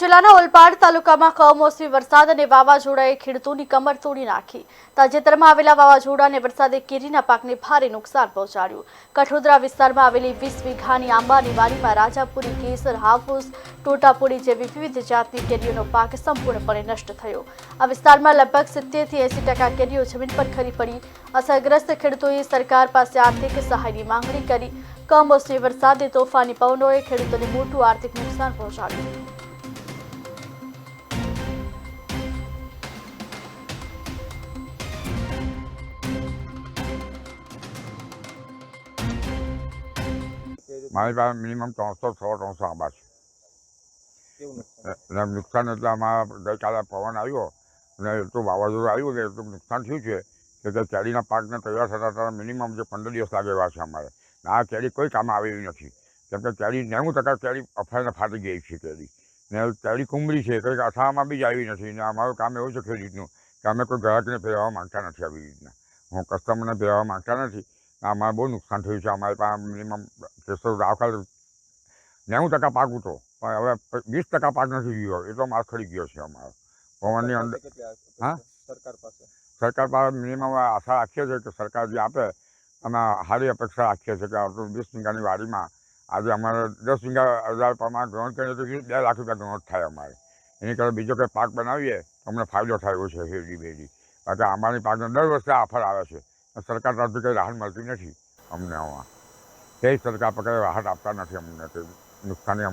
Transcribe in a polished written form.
જિલ્લાના ઓલપાડ તાલુકામાં કમોસમી વરસાદ અને વાવાઝોડાએ ખેડૂતોની કમર તોડી નાખી। તાજેતરમાં આવેલા વાવાઝોડા અને વરસાદે કેરીના પાકને ભારે નુકસાન પહોંચાડ્યું। કઠોદરા વિસ્તારમાં આવેલી 20 વીઘાની આંબાની વાડીમાં રાજાપુરી, કેસર, હાફૂસ, ટોટાપુરી જેવી વિવિધ જાતની કેરીઓનો પાક સંપૂર્ણપણે નષ્ટ થયો। આ વિસ્તારમાં લગભગ 70 થી 80% કેરીઓ જમીન પર ખરી પડી। અસરગ્રસ્ત ખેડૂતોએ સરકાર પાસે આર્થિક સહાયની માંગણી કરી। કમોસમી વરસાદે તોફાની પવનોએ ખેડૂતોને મોટું આર્થિક નુકસાન પહોંચાડ્યું। મારી પાસે મિનિમમ 300 આંબા છે। નુકસાન એટલે અમારા ગઈકાલે પવન આવ્યો અને એટલું વાવાઝોડું આવ્યું એટલે એટલું નુકસાન થયું છે કે કેરીના પાકને તૈયાર થતાં મિનિમમ જે 15 દિવસ લાગે એવા છે અમારે। આ કેરી કોઈ કામ આવે એવી નથી, કેમ કે કેરી 90% કેરી અફાઈને ફાટી ગઈ છે કેરી ને કેરી કુંબળી છે, કંઈક અથાણામાં બી જ આવી નથી। ને અમારું કામ એવું છે ખેડૂતનું કે અમે કોઈ ગ્રાહકને ભેળવવા માંગતા નથી, આવી રીતના હું કસ્ટમરને ભેળવવા માંગતા નથી। અમારે બહુ નુકસાન થયું છે। અમારી પાસે મિનિમમ કેસર આવકાલ 90% પાક ઉઠો, પણ હવે 20% પાક નથી ગયો, એટલો માલ ખરી ગયો છે અમારો પવનની અંદર। હા, સરકાર પાસે મિનિમમ આશા રાખીએ છીએ કે સરકાર જે આપે અમે સારી અપેક્ષા રાખીએ છીએ કે આટલું 20 વીઘાની વાડીમાં આજે અમારે 10 વીઘા હજાર પ્રમાણે ગ્રોથ કરીએ તો 2 લાખ રૂપિયા ગ્રોથ થાય અમારે। એની કરતાં બીજો કંઈ પાક બનાવીએ તો અમને ફાયદો થાય એવો છે શેરડી બેરડી। બાકી આંબાની પાકને દર વર્ષે આફર આવે છે, સરકાર તરફથી કંઈ રાહત મળતી નથી અમને આમાં। તે સરકાર પર કંઈ રાહત આપતા નથી અમને, કંઈ નુકસાની